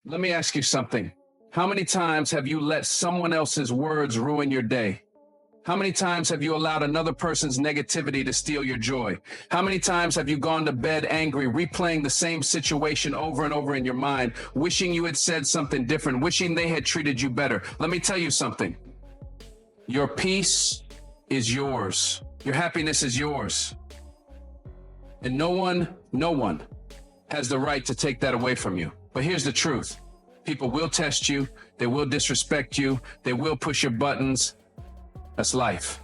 Let me ask you something. How many times have you let someone else's words ruin your day? How many times have you allowed another person's negativity to steal your joy? How many times have you gone to bed angry, replaying the same situation over and over in your mind, wishing you had said something different, wishing they had treated you better? Let me tell you something. Your peace is yours. Your happiness is yours. And no one has the right to take that away from you. But here's the truth. People will test you. They will disrespect you. They will push your buttons. That's life.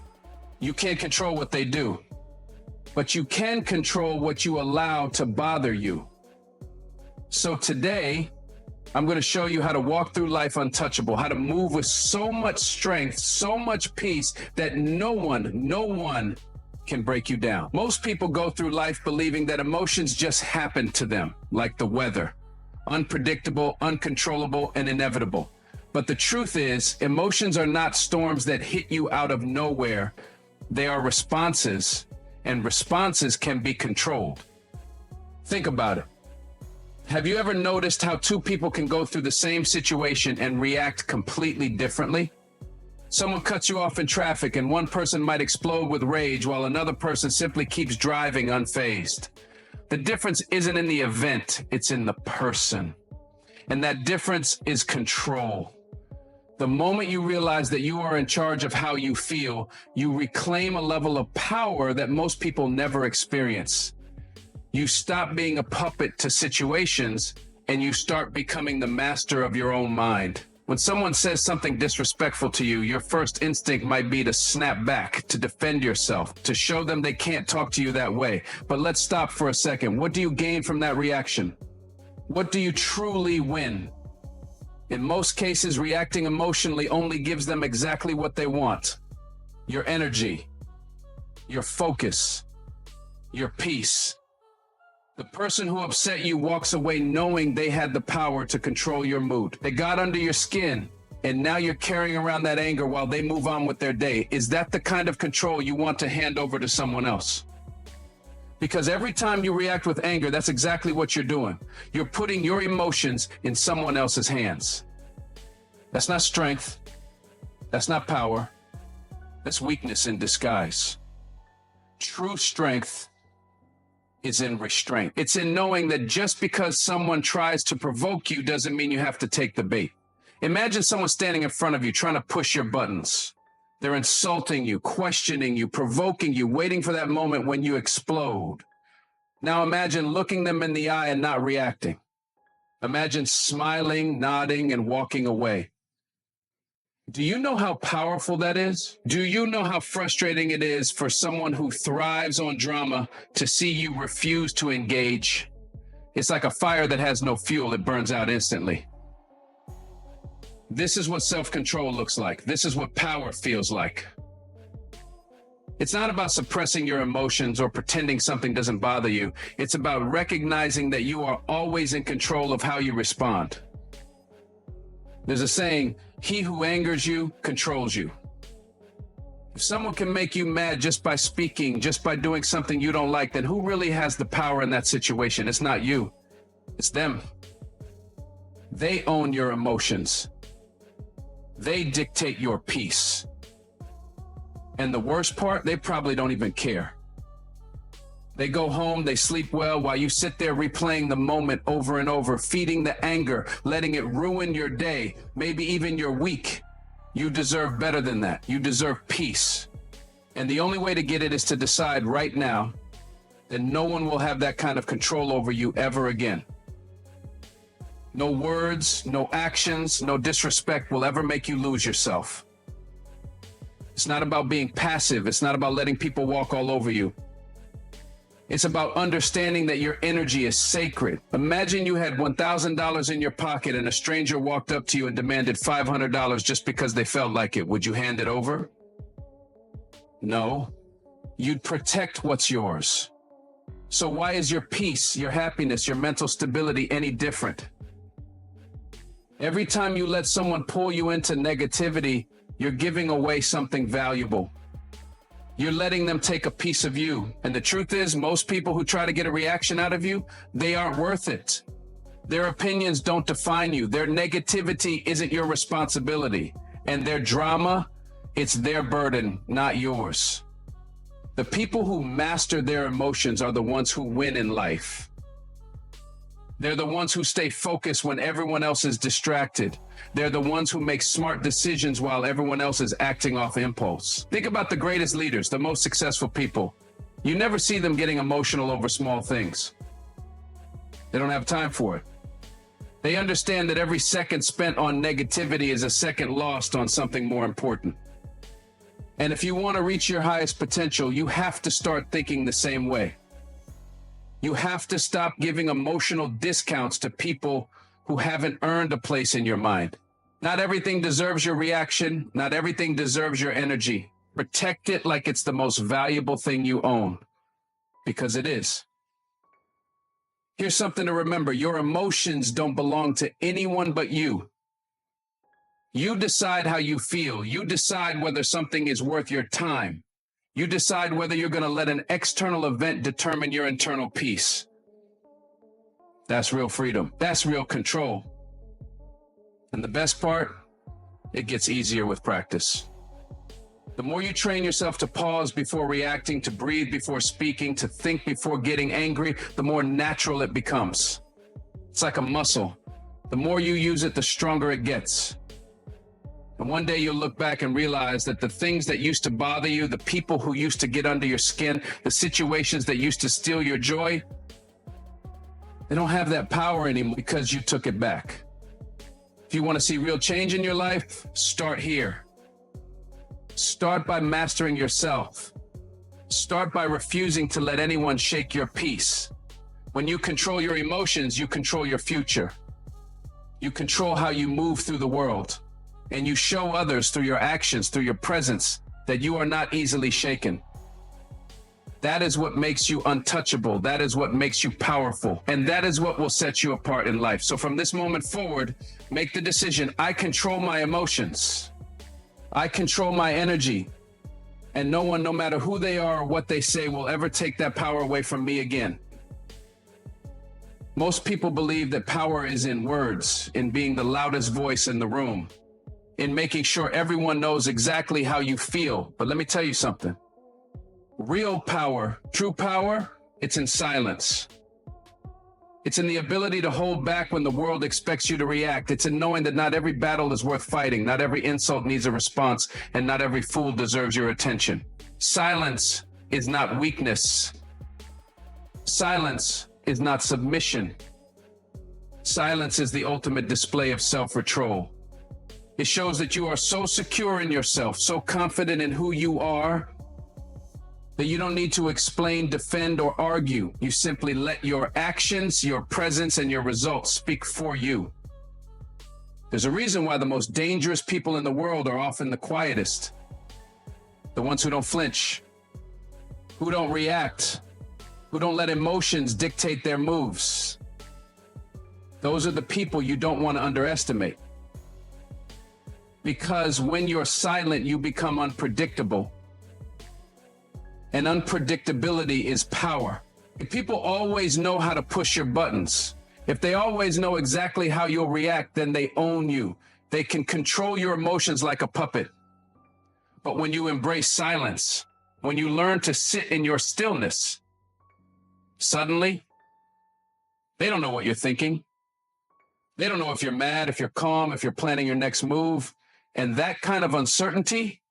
You can't control what they do, but you can control what you allow to bother you. So today, I'm going to show you how to walk through life untouchable, how to move with so much strength, so much peace that no one can break you down. Most people go through life believing that emotions just happen to them, like the weather, unpredictable, uncontrollable, and inevitable. But the truth is, emotions are not storms that hit you out of nowhere. They are responses, and responses can be controlled. Think about it. Have you ever noticed how two people can go through the same situation and react completely differently? Someone cuts you off in traffic and one person might explode with rage while another person simply keeps driving unfazed. The difference isn't in the event, it's in the person. And that difference is control. The moment you realize that you are in charge of how you feel, you reclaim a level of power that most people never experience. You stop being a puppet to situations and you start becoming the master of your own mind. When someone says something disrespectful to you, your first instinct might be to snap back, to defend yourself, to show them they can't talk to you that way. But let's stop for a second. What do you gain from that reaction? What do you truly win? In most cases, reacting emotionally only gives them exactly what they want. Your energy, your focus, your peace. The person who upset you walks away knowing they had the power to control your mood. They got under your skin, and now you're carrying around that anger while they move on with their day. Is that the kind of control you want to hand over to someone else? Because every time you react with anger, that's exactly what you're doing. You're putting your emotions in someone else's hands. That's not strength. That's not power. That's weakness in disguise. True strength is in restraint. It's in knowing that just because someone tries to provoke you doesn't mean you have to take the bait. Imagine someone standing in front of you trying to push your buttons. They're insulting you, questioning you, provoking you, waiting for that moment when you explode. Now imagine looking them in the eye and not reacting. Imagine smiling, nodding, and walking away. Do you know how powerful that is? Do you know how frustrating it is for someone who thrives on drama to see you refuse to engage? It's like a fire that has no fuel, it burns out instantly. This is what self-control looks like. This is what power feels like. It's not about suppressing your emotions or pretending something doesn't bother you. It's about recognizing that you are always in control of how you respond. There's a saying, he who angers you controls you. If someone can make you mad just by speaking, just by doing something you don't like, then who really has the power in that situation? It's not you. It's them. They own your emotions. They dictate your peace. And the worst part, they probably don't even care. They go home, they sleep well, while you sit there replaying the moment over and over, feeding the anger, letting it ruin your day, maybe even your week. You deserve better than that. You deserve peace. And the only way to get it is to decide right now that no one will have that kind of control over you ever again. No words, no actions, no disrespect will ever make you lose yourself. It's not about being passive. It's not about letting people walk all over you. It's about understanding that your energy is sacred. Imagine you had $1,000 in your pocket and a stranger walked up to you and demanded $500 just because they felt like it. Would you hand it over? No. You'd protect what's yours. So why is your peace, your happiness, your mental stability any different? Every time you let someone pull you into negativity, you're giving away something valuable. You're letting them take a piece of you. And the truth is, most people who try to get a reaction out of you, they aren't worth it. Their opinions don't define you. Their negativity isn't your responsibility. And their drama, it's their burden, not yours. The people who master their emotions are the ones who win in life. They're the ones who stay focused when everyone else is distracted. They're the ones who make smart decisions while everyone else is acting off impulse. Think about the greatest leaders, the most successful people. You never see them getting emotional over small things. They don't have time for it. They understand that every second spent on negativity is a second lost on something more important. And if you want to reach your highest potential, you have to start thinking the same way. You have to stop giving emotional discounts to people who haven't earned a place in your mind. Not everything deserves your reaction. Not everything deserves your energy. Protect it like it's the most valuable thing you own, because it is. Here's something to remember. Your emotions don't belong to anyone but you. You decide how you feel. You decide whether something is worth your time. You decide whether you're going to let an external event determine your internal peace. That's real freedom. That's real control. And the best part, it gets easier with practice. The more you train yourself to pause before reacting, to breathe before speaking, to think before getting angry, the more natural it becomes. It's like a muscle. The more you use it, the stronger it gets. And one day you'll look back and realize that the things that used to bother you, the people who used to get under your skin, the situations that used to steal your joy, they don't have that power anymore because you took it back. If you want to see real change in your life, start here. Start by mastering yourself. Start by refusing to let anyone shake your peace. When you control your emotions, you control your future. You control how you move through the world. And you show others through your actions, through your presence, that you are not easily shaken. That is what makes you untouchable. That is what makes you powerful. And that is what will set you apart in life. So from this moment forward, make the decision. I control my emotions. I control my energy. And no one, no matter who they are or what they say, will ever take that power away from me again. Most people believe that power is in words, in being the loudest voice in the room, in making sure everyone knows exactly how you feel. But let me tell you something. Real power, true power, it's in silence. It's in the ability to hold back when the world expects you to react. It's in knowing that not every battle is worth fighting, not every insult needs a response, and not every fool deserves your attention. Silence is not weakness. Silence is not submission. Silence is the ultimate display of self-control. It shows that you are so secure in yourself, so confident in who you are, that you don't need to explain, defend, or argue. You simply let your actions, your presence, and your results speak for you. There's a reason why the most dangerous people in the world are often the quietest. The ones who don't flinch, who don't react, who don't let emotions dictate their moves. Those are the people you don't want to underestimate. Because when you're silent, you become unpredictable. And unpredictability is power. If people always know how to push your buttons, if they always know exactly how you'll react, then they own you. They can control your emotions like a puppet. But when you embrace silence, when you learn to sit in your stillness, suddenly, they don't know what you're thinking. They don't know if you're mad, if you're calm, if you're planning your next move. And that kind of uncertainty,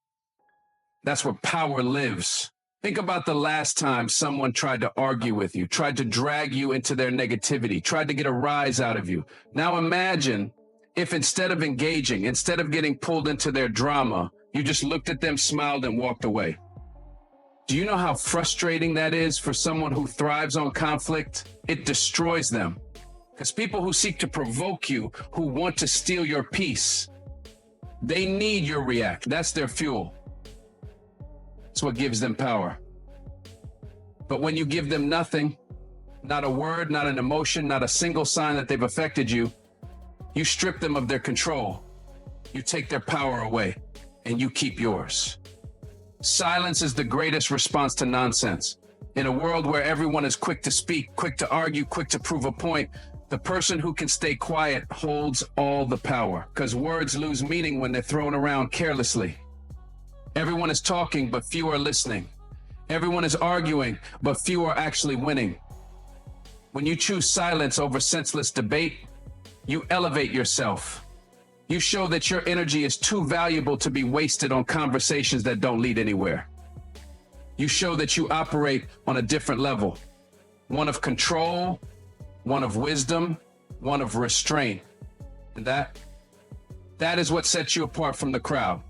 that's where power lives. Think about the last time someone tried to argue with you, tried to drag you into their negativity, tried to get a rise out of you. Now imagine if instead of engaging, instead of getting pulled into their drama, you just looked at them, smiled, and walked away. Do you know how frustrating that is for someone who thrives on conflict? It destroys them. Because people who seek to provoke you, who want to steal your peace, they need your react. That's their fuel. It's what gives them power. But when you give them nothing, not a word, not an emotion, not a single sign that they've affected you, you strip them of their control. You take their power away, and you keep yours. Silence is the greatest response to nonsense. In a world where everyone is quick to speak, quick to argue, quick to prove a point, The person who can stay quiet holds all the power, because words lose meaning when they're thrown around carelessly. Everyone is talking, but few are listening. Everyone is arguing, but few are actually winning. When you choose silence over senseless debate, you elevate yourself. You show that your energy is too valuable to be wasted on conversations that don't lead anywhere. You show that you operate on a different level, one of control, one of wisdom, one of restraint. And that is what sets you apart from the crowd.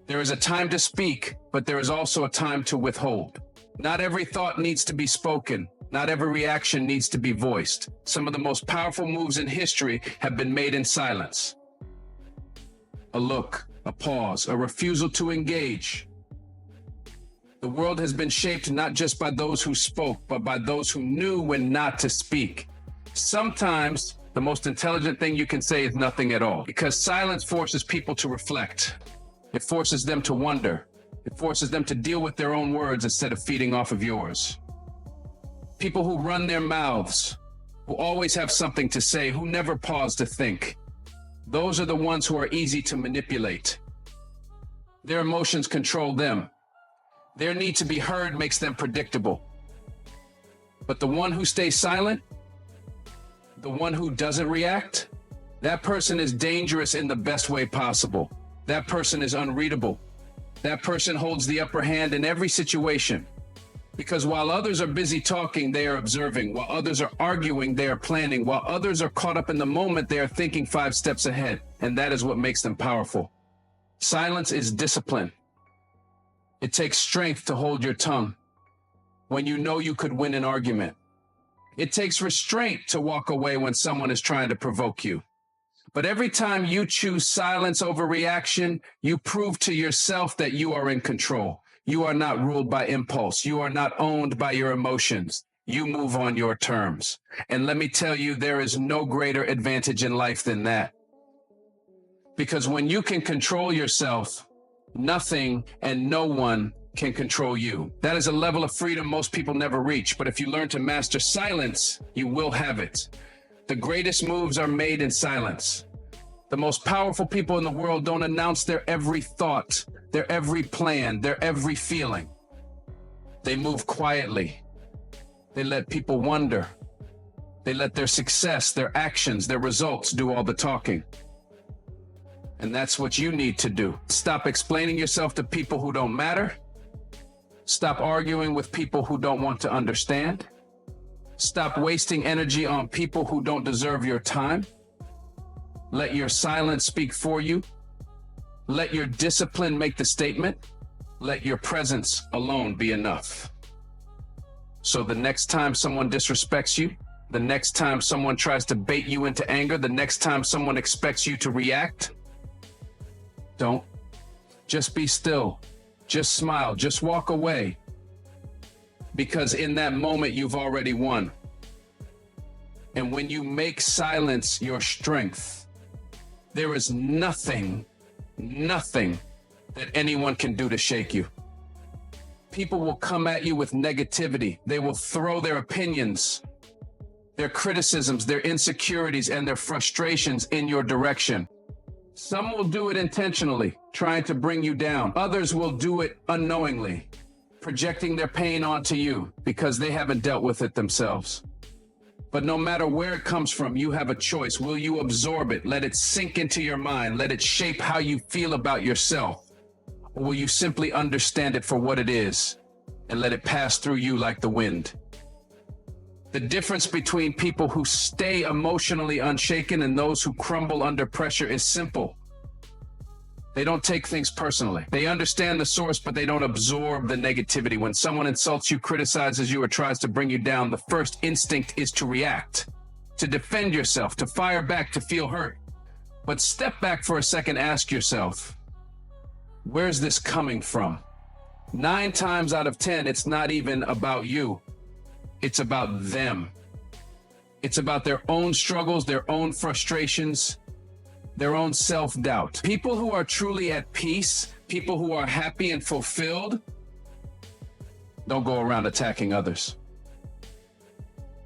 There is a time to speak, but there is also a time to withhold. Not every thought needs to be spoken. Not every reaction needs to be voiced. Some of the most powerful moves in history have been made in silence. A look, a pause, a refusal to engage. The world has been shaped not just by those who spoke, but by those who knew when not to speak. Sometimes the most intelligent thing you can say is nothing at all, because silence forces people to reflect. It forces them to wonder. It forces them to deal with their own words instead of feeding off of yours. People who run their mouths, who always have something to say, who never pause to think. Those are the ones who are easy to manipulate. Their emotions control them. Their need to be heard makes them predictable. But the one who stays silent, the one who doesn't react, that person is dangerous in the best way possible. That person is unreadable. That person holds the upper hand in every situation. Because while others are busy talking, they are observing. While others are arguing, they are planning. While others are caught up in the moment, they are thinking 5 steps ahead. And that is what makes them powerful. Silence is discipline. It takes strength to hold your tongue when you know you could win an argument. It takes restraint to walk away when someone is trying to provoke you. But every time you choose silence over reaction, you prove to yourself that you are in control. You are not ruled by impulse. You are not owned by your emotions. You move on your terms. And let me tell you, there is no greater advantage in life than that. Because when you can control yourself, nothing and no one can control you. That is a level of freedom most people never reach. But if you learn to master silence, you will have it. The greatest moves are made in silence. The most powerful people in the world don't announce their every thought, their every plan, their every feeling. They move quietly. They let people wonder. They let their success, their actions, their results do all the talking. And that's what you need to do. Stop explaining yourself to people who don't matter. Stop arguing with people who don't want to understand. Stop wasting energy on people who don't deserve your time. Let your silence speak for you. Let your discipline make the statement. Let your presence alone be enough. So the next time someone disrespects you, the next time someone tries to bait you into anger, the next time someone expects you to react, don't. Just be still. Just smile. Just walk away. Because in that moment, you've already won. And when you make silence your strength, there is nothing that anyone can do to shake you. People will come at you with negativity. They will throw their opinions, their criticisms, their insecurities, and their frustrations in your direction. Some will do it intentionally, trying to bring you down. Others will do it unknowingly, projecting their pain onto you because they haven't dealt with it themselves. But no matter where it comes from, you have a choice. Will you absorb it? Let it sink into your mind. Let it shape how you feel about yourself. Or will you simply understand it for what it is and let it pass through you like the wind? The difference between people who stay emotionally unshaken and those who crumble under pressure is simple. They don't take things personally. They understand the source, but they don't absorb the negativity. When someone insults you, criticizes you, or tries to bring you down, the first instinct is to react, to defend yourself, to fire back, to feel hurt. But step back for a second, ask yourself, where's this coming from? 9 times out of 10, it's not even about you. It's about them. It's about their own struggles, their own frustrations, their own self-doubt. People who are truly at peace, people who are happy and fulfilled, don't go around attacking others.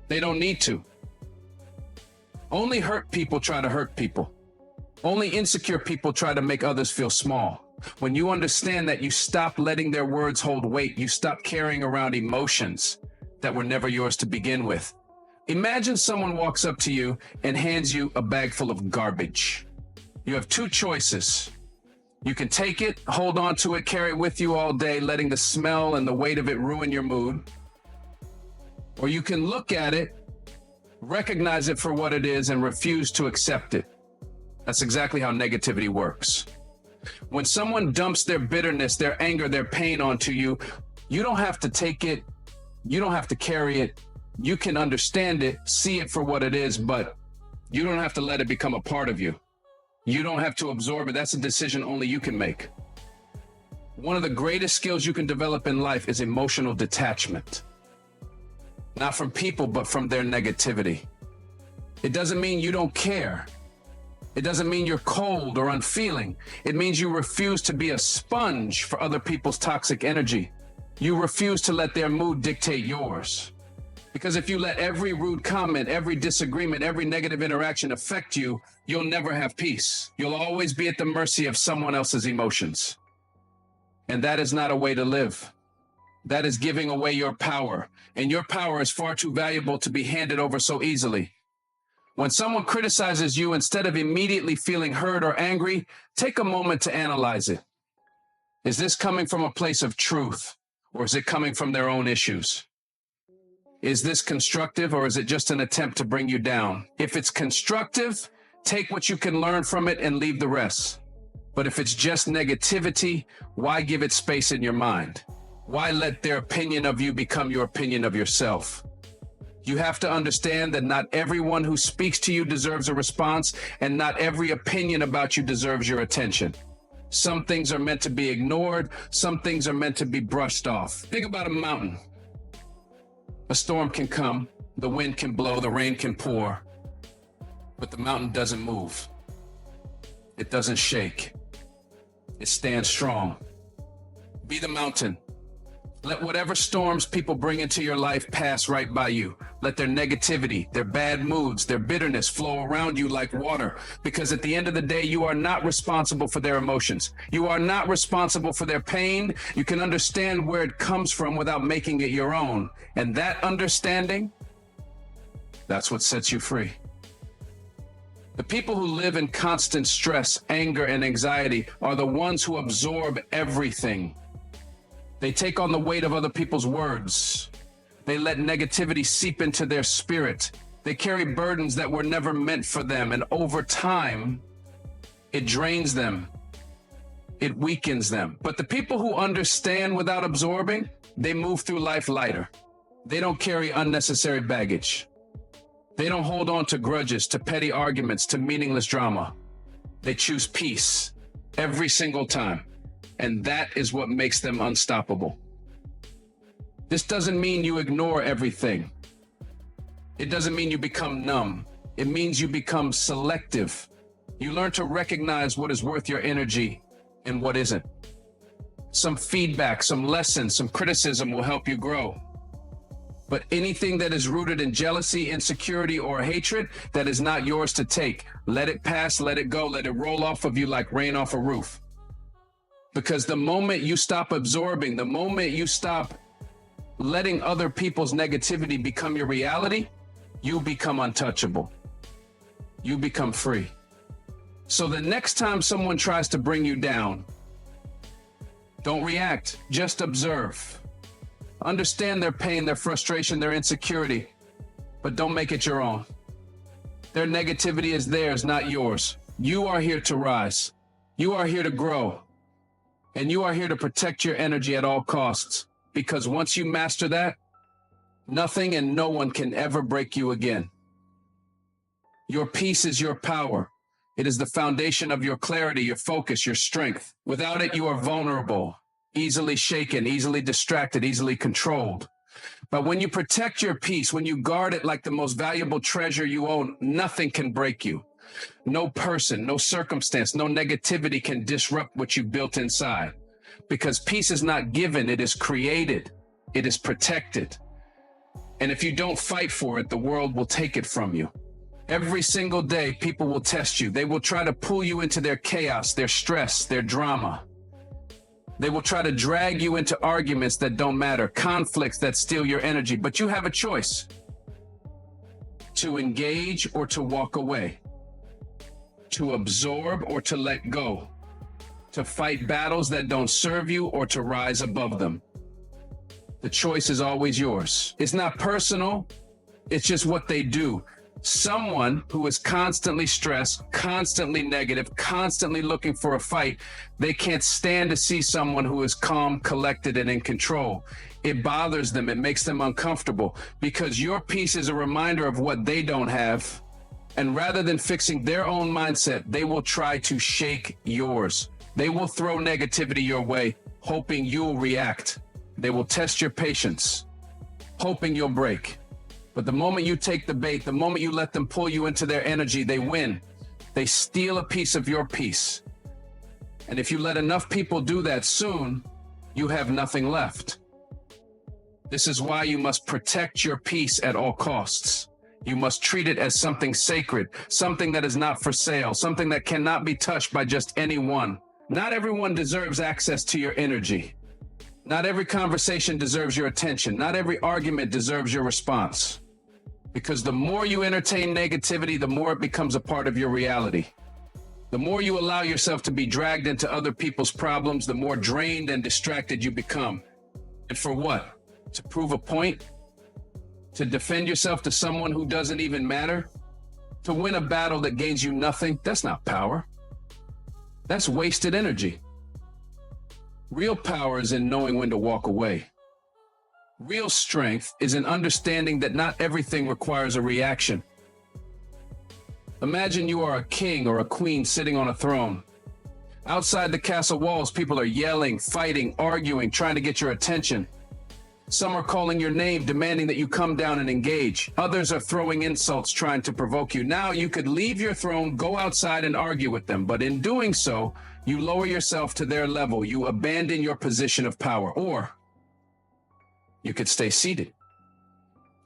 They don't need to. Only hurt people try to hurt people. Only insecure people try to make others feel small. When you understand that, you stop letting their words hold weight. You stop carrying around emotions that were never yours to begin with. Imagine someone walks up to you and hands you a bag full of garbage. You have two choices. You can take it, hold on to it, carry it with you all day, letting the smell and the weight of it ruin your mood. Or you can look at it, recognize it for what it is, and refuse to accept it. That's exactly how negativity works. When someone dumps their bitterness, their anger, their pain onto you, you don't have to take it. You don't have to carry it. You can understand it, see it for what it is, but you don't have to let it become a part of you. You don't have to absorb it. That's a decision only you can make. One of the greatest skills you can develop in life is emotional detachment. Not from people, but from their negativity. It doesn't mean you don't care. It doesn't mean you're cold or unfeeling. It means you refuse to be a sponge for other people's toxic energy. You refuse to let their mood dictate yours. Because if you let every rude comment, every disagreement, every negative interaction affect you, you'll never have peace. You'll always be at the mercy of someone else's emotions. And that is not a way to live. That is giving away your power. And your power is far too valuable to be handed over so easily. When someone criticizes you, instead of immediately feeling hurt or angry, take a moment to analyze it. Is this coming from a place of truth, or is it coming from their own issues? Is this constructive, or is it just an attempt to bring you down? If it's constructive, take what you can learn from it and leave the rest. But if it's just negativity, why give it space in your mind? Why let their opinion of you become your opinion of yourself? You have to understand that not everyone who speaks to you deserves a response, and not every opinion about you deserves your attention. Some things are meant to be ignored. Some things are meant to be brushed off. Think about a mountain. A storm can come, the wind can blow, the rain can pour, but the mountain doesn't move. It doesn't shake. It stands strong. Be the mountain. Let whatever storms people bring into your life pass right by you. Let their negativity, their bad moods, their bitterness flow around you like water. Because at the end of the day, you are not responsible for their emotions. You are not responsible for their pain. You can understand where it comes from without making it your own. And that understanding, that's what sets you free. The people who live in constant stress, anger, and anxiety are the ones who absorb everything. They take on the weight of other people's words. They let negativity seep into their spirit. They carry burdens that were never meant for them, and over time, it drains them. It weakens them. But the people who understand without absorbing, they move through life lighter. They don't carry unnecessary baggage. They don't hold on to grudges, to petty arguments, to meaningless drama. They choose peace every single time. And that is what makes them unstoppable. This doesn't mean you ignore everything. It doesn't mean you become numb. It means you become selective. You learn to recognize what is worth your energy and what isn't. Some feedback, some lessons, some criticism will help you grow. But anything that is rooted in jealousy, insecurity, or hatred that is not yours to take, let it pass, let it go, let it roll off of you like rain off a roof. Because the moment you stop absorbing, the moment you stop letting other people's negativity become your reality, you become untouchable. You become free. So the next time someone tries to bring you down, don't react, just observe. Understand their pain, their frustration, their insecurity, but don't make it your own. Their negativity is theirs, not yours. You are here to rise. You are here to grow. And you are here to protect your energy at all costs. Because once you master that, nothing and no one can ever break you again. Your peace is your power. It is the foundation of your clarity, your focus, your strength. Without it, you are vulnerable, easily shaken, easily distracted, easily controlled. But when you protect your peace, when you guard it like the most valuable treasure you own, nothing can break you. No person, no circumstance, no negativity can disrupt what you built inside. Because peace is not given, it is created. It is protected. And if you don't fight for it, the world will take it from you. Every single day, people will test you. They will try to pull you into their chaos, their stress, their drama. They will try to drag you into arguments that don't matter, conflicts that steal your energy, but you have a choice: to engage or to walk away, to absorb or to let go, to fight battles that don't serve you or to rise above them. The choice is always yours. It's not personal, it's just what they do. Someone who is constantly stressed, constantly negative, constantly looking for a fight, they can't stand to see someone who is calm, collected, and in control. It bothers them. It makes them uncomfortable because your peace is a reminder of what they don't have. And rather than fixing their own mindset, they will try to shake yours. They will throw negativity your way, hoping you'll react. They will test your patience, hoping you'll break. But the moment you take the bait, the moment you let them pull you into their energy, they win. They steal a piece of your peace. And if you let enough people do that, soon you have nothing left. This is why you must protect your peace at all costs. You must treat it as something sacred, something that is not for sale, something that cannot be touched by just anyone. Not everyone deserves access to your energy. Not every conversation deserves your attention. Not every argument deserves your response. Because the more you entertain negativity, the more it becomes a part of your reality. The more you allow yourself to be dragged into other people's problems, the more drained and distracted you become. And for what? To prove a point? To defend yourself to someone who doesn't even matter? To win a battle that gains you nothing? That's not power. That's wasted energy. Real power is in knowing when to walk away. Real strength is in understanding that not everything requires a reaction. Imagine you are a king or a queen sitting on a throne. Outside the castle walls, people are yelling, fighting, arguing, trying to get your attention. Some are calling your name, demanding that you come down and engage. Others are throwing insults, trying to provoke you. Now you could leave your throne, go outside and argue with them. But in doing so, you lower yourself to their level. You abandon your position of power. Or you could stay seated,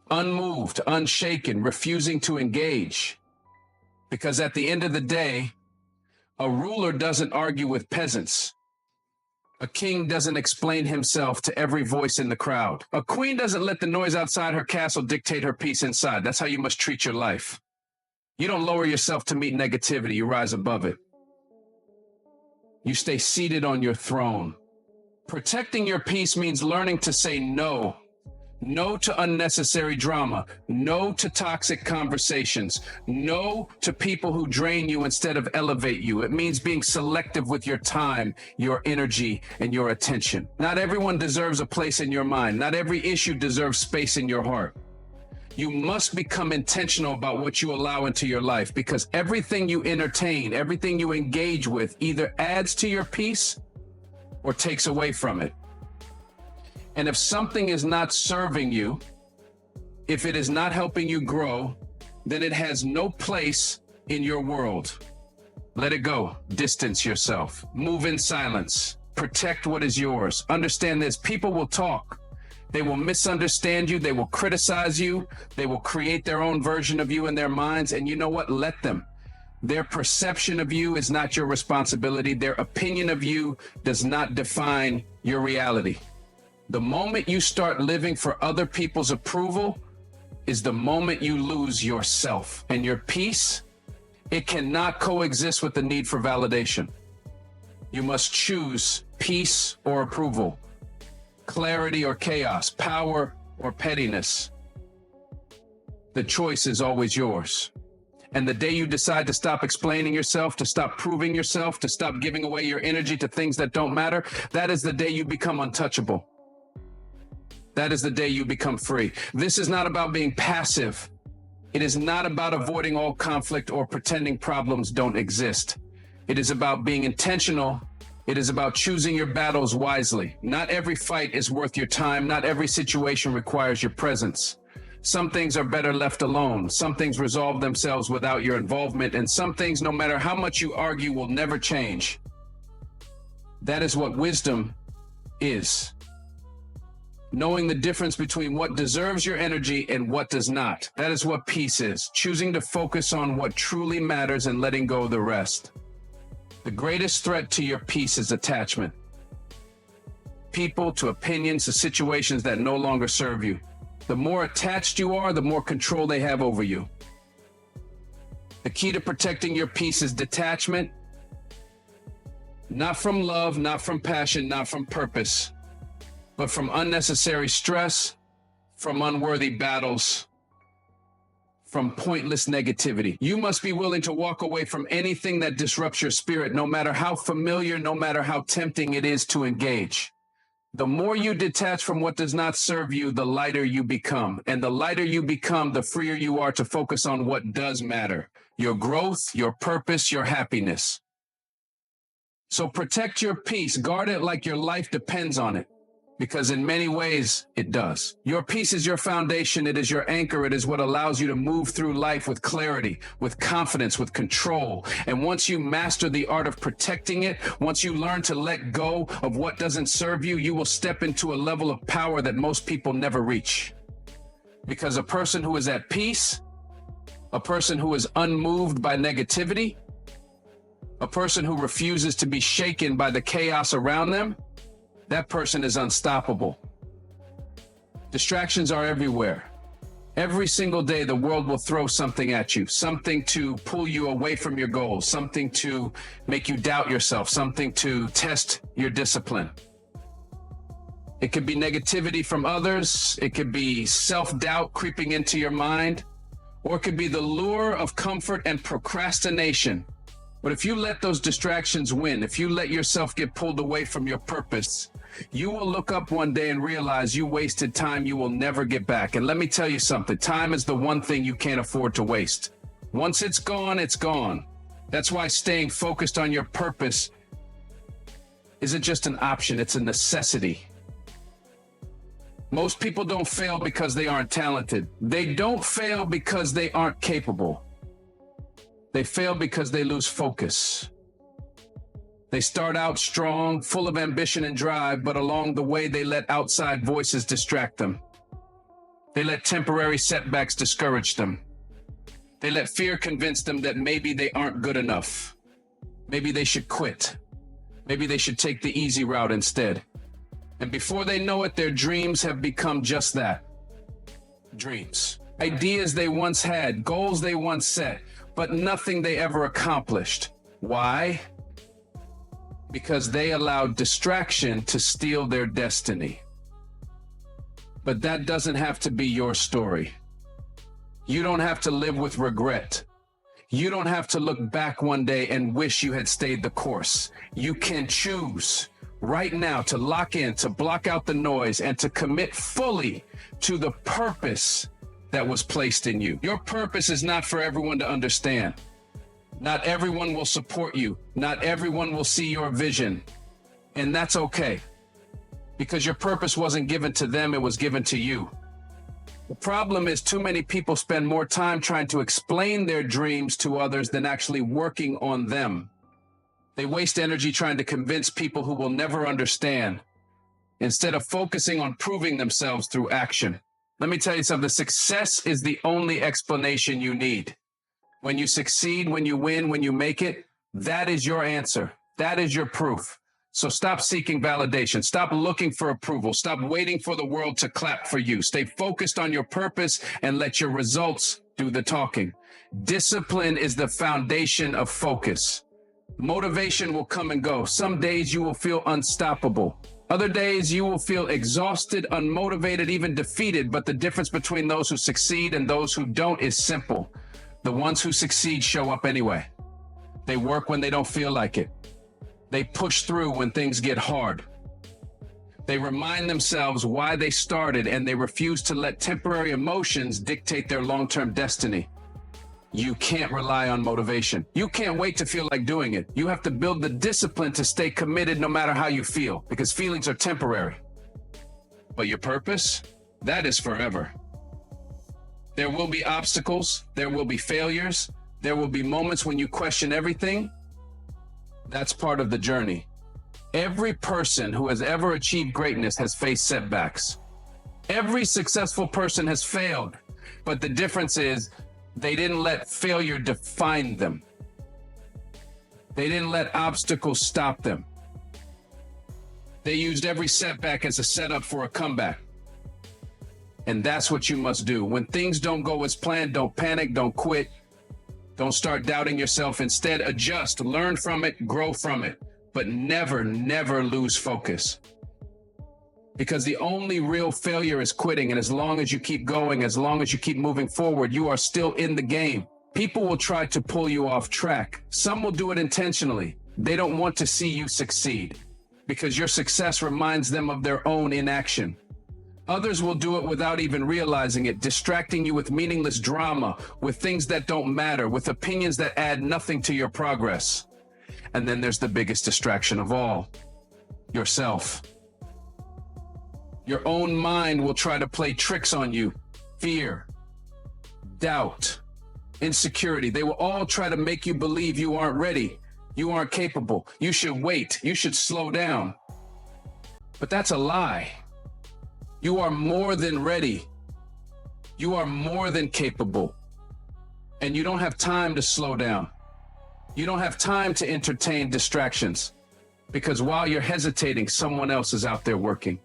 unmoved, unshaken, refusing to engage. Because at the end of the day, a ruler doesn't argue with peasants. A king doesn't explain himself to every voice in the crowd. A queen doesn't let the noise outside her castle dictate her peace inside. That's how you must treat your life. You don't lower yourself to meet negativity. You rise above it. You stay seated on your throne. Protecting your peace means learning to say no. No to unnecessary drama. No to toxic conversations. No to people who drain you instead of elevate you. It means being selective with your time, your energy, and your attention. Not everyone deserves a place in your mind. Not every issue deserves space in your heart. You must become intentional about what you allow into your life, because everything you entertain, everything you engage with either adds to your peace or takes away from it. And if something is not serving you, if it is not helping you grow, then it has no place in your world. Let it go. Distance yourself. Move in silence. Protect what is yours. Understand this. People will talk. They will misunderstand you. They will criticize you. They will create their own version of you in their minds. And you know what? Let them. Their perception of you is not your responsibility. Their opinion of you does not define your reality. The moment you start living for other people's approval is the moment you lose yourself. And your peace, it cannot coexist with the need for validation. You must choose peace or approval, clarity or chaos, power or pettiness. The choice is always yours. And the day you decide to stop explaining yourself, to stop proving yourself, to stop giving away your energy to things that don't matter, that is the day you become untouchable. That is the day you become free. This is not about being passive. It is not about avoiding all conflict or pretending problems don't exist. It is about being intentional. It is about choosing your battles wisely. Not every fight is worth your time. Not every situation requires your presence. Some things are better left alone. Some things resolve themselves without your involvement. And some things, no matter how much you argue, will never change. That is what wisdom is. knowing the difference between what deserves your energy and what does not. That is what peace is, choosing to focus on what truly matters and letting go of the rest. The greatest threat to your peace is attachment. People, to opinions, to situations that no longer serve you. The more attached you are, the more control they have over you. The key to protecting your peace is detachment, not from love, not from passion, not from purpose, but from unnecessary stress, from unworthy battles, from pointless negativity. You must be willing to walk away from anything that disrupts your spirit, no matter how familiar, no matter how tempting it is to engage. The more you detach from what does not serve you, the lighter you become. And the lighter you become, the freer you are to focus on what does matter. Your growth, your purpose, your happiness. So protect your peace. Guard it like your life depends on it. Because in many ways, it does. Your peace is your foundation. It is your anchor. It is what allows you to move through life with clarity, with confidence, with control. And once you master the art of protecting it, once you learn to let go of what doesn't serve you, you will step into a level of power that most people never reach. Because a person who is at peace, a person who is unmoved by negativity, a person who refuses to be shaken by the chaos around them, that person is unstoppable. Distractions are everywhere. Every single day, the world will throw something at you, something to pull you away from your goals, something to make you doubt yourself, something to test your discipline. It could be negativity from others. It could be self-doubt creeping into your mind, or it could be the lure of comfort and procrastination. But if you let those distractions win, if you let yourself get pulled away from your purpose, you will look up one day and realize you wasted time you will never get back. And let me tell you something, time is the one thing you can't afford to waste. Once it's gone, it's gone. That's why staying focused on your purpose isn't just an option, it's a necessity. Most people don't fail because they aren't talented. They don't fail because they aren't capable. They fail because they lose focus. They start out strong, full of ambition and drive, but along the way, they let outside voices distract them. They let temporary setbacks discourage them. They let fear convince them that maybe they aren't good enough. Maybe they should quit. Maybe they should take the easy route instead. And before they know it, their dreams have become just that. Dreams. Ideas they once had, goals they once set, but nothing they ever accomplished. Why? Because they allowed distraction to steal their destiny. But that doesn't have to be your story. You don't have to live with regret. You don't have to look back one day and wish you had stayed the course. You can choose right now to lock in, to block out the noise, and to commit fully to the purpose that was placed in you. Your purpose is not for everyone to understand. Not everyone will support you. Not everyone will see your vision. And that's okay. Because your purpose wasn't given to them, it was given to you. The problem is too many people spend more time trying to explain their dreams to others than actually working on them. They waste energy trying to convince people who will never understand, instead of focusing on proving themselves through action. Let me tell you something. Success is the only explanation you need. When you succeed, when you win, when you make it, that is your answer. That is your proof. So stop seeking validation. Stop looking for approval. Stop waiting for the world to clap for you. Stay focused on your purpose and let your results do the talking. Discipline is the foundation of focus. Motivation will come and go. Some days you will feel unstoppable. Other days you will feel exhausted, unmotivated, even defeated. But the difference between those who succeed and those who don't is simple. The ones who succeed show up anyway. They work when they don't feel like it. They push through when things get hard. They remind themselves why they started, and they refuse to let temporary emotions dictate their long-term destiny. You can't rely on motivation. You can't wait to feel like doing it. You have to build the discipline to stay committed no matter how you feel, because feelings are temporary. But your purpose, that is forever. There will be obstacles. There will be failures. There will be moments when you question everything. That's part of the journey. Every person who has ever achieved greatness has faced setbacks. Every successful person has failed, but the difference is they didn't let failure define them. They didn't let obstacles stop them. They used every setback as a setup for a comeback. And that's what you must do. When things don't go as planned, don't panic, don't quit. Don't start doubting yourself. Instead, adjust, learn from it, grow from it. But never, never lose focus. Because the only real failure is quitting. And as long as you keep going, as long as you keep moving forward, you are still in the game. People will try to pull you off track. Some will do it intentionally. They don't want to see you succeed because your success reminds them of their own inaction. Others will do it without even realizing it, distracting you with meaningless drama, with things that don't matter, with opinions that add nothing to your progress. And then there's the biggest distraction of all, yourself. Your own mind will try to play tricks on you. Fear, doubt, insecurity. They will all try to make you believe you aren't ready, you aren't capable, you should wait, you should slow down. But that's a lie. You are more than ready. You are more than capable. And you don't have time to slow down. You don't have time to entertain distractions because while you're hesitating, someone else is out there working.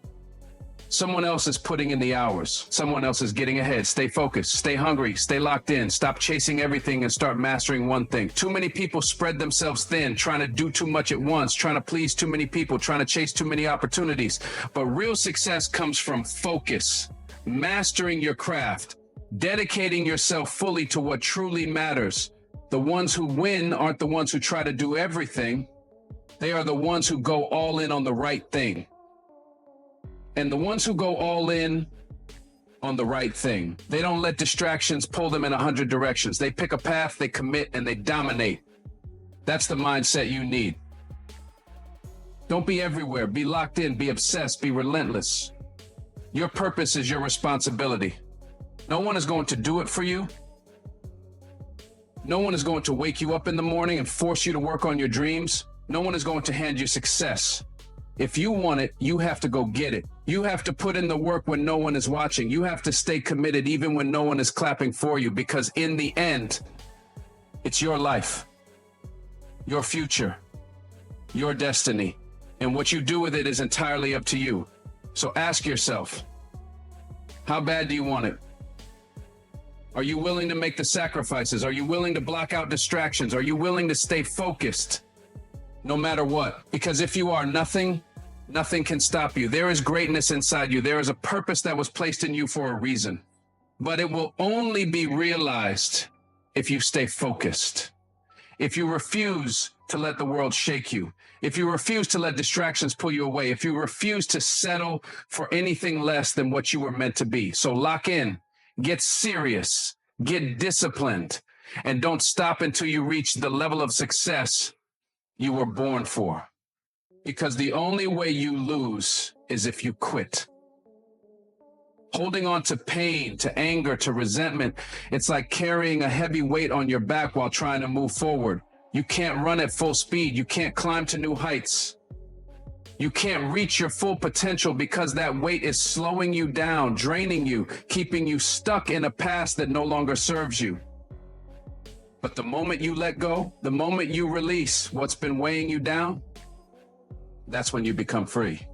Someone else is putting in the hours. Someone else is getting ahead. Stay focused, stay hungry, stay locked in. Stop chasing everything and start mastering one thing. Too many people spread themselves thin, trying to do too much at once, trying to please too many people, trying to chase too many opportunities. But real success comes from focus, mastering your craft, dedicating yourself fully to what truly matters. The ones who win aren't the ones who try to do everything. They are the ones who go all in on the right thing. And the ones who go all in on the right thing, they don't let distractions pull them in 100 directions. They pick a path, they commit, and they dominate. That's the mindset you need. Don't be everywhere. Be locked in, be obsessed, be relentless. Your purpose is your responsibility. No one is going to do it for you. No one is going to wake you up in the morning and force you to work on your dreams. No one is going to hand you success. If you want it, you have to go get it. You have to put in the work when no one is watching. You have to stay committed even when no one is clapping for you, because in the end, it's your life, your future, your destiny, and what you do with it is entirely up to you. So ask yourself, how bad do you want it? Are you willing to make the sacrifices? Are you willing to block out distractions? Are you willing to stay focused no matter what? Because if you are, nothing can stop you. There is greatness inside you. There is a purpose that was placed in you for a reason. But it will only be realized if you stay focused. If you refuse to let the world shake you. If you refuse to let distractions pull you away. If you refuse to settle for anything less than what you were meant to be. So lock in, get serious, get disciplined, and don't stop until you reach the level of success you were born for. Because the only way you lose is if you quit. Holding on to pain, to anger, to resentment, it's like carrying a heavy weight on your back while trying to move forward. You can't run at full speed. You can't climb to new heights. You can't reach your full potential because that weight is slowing you down, draining you, keeping you stuck in a past that no longer serves you. But the moment you let go, the moment you release what's been weighing you down, that's when you become free.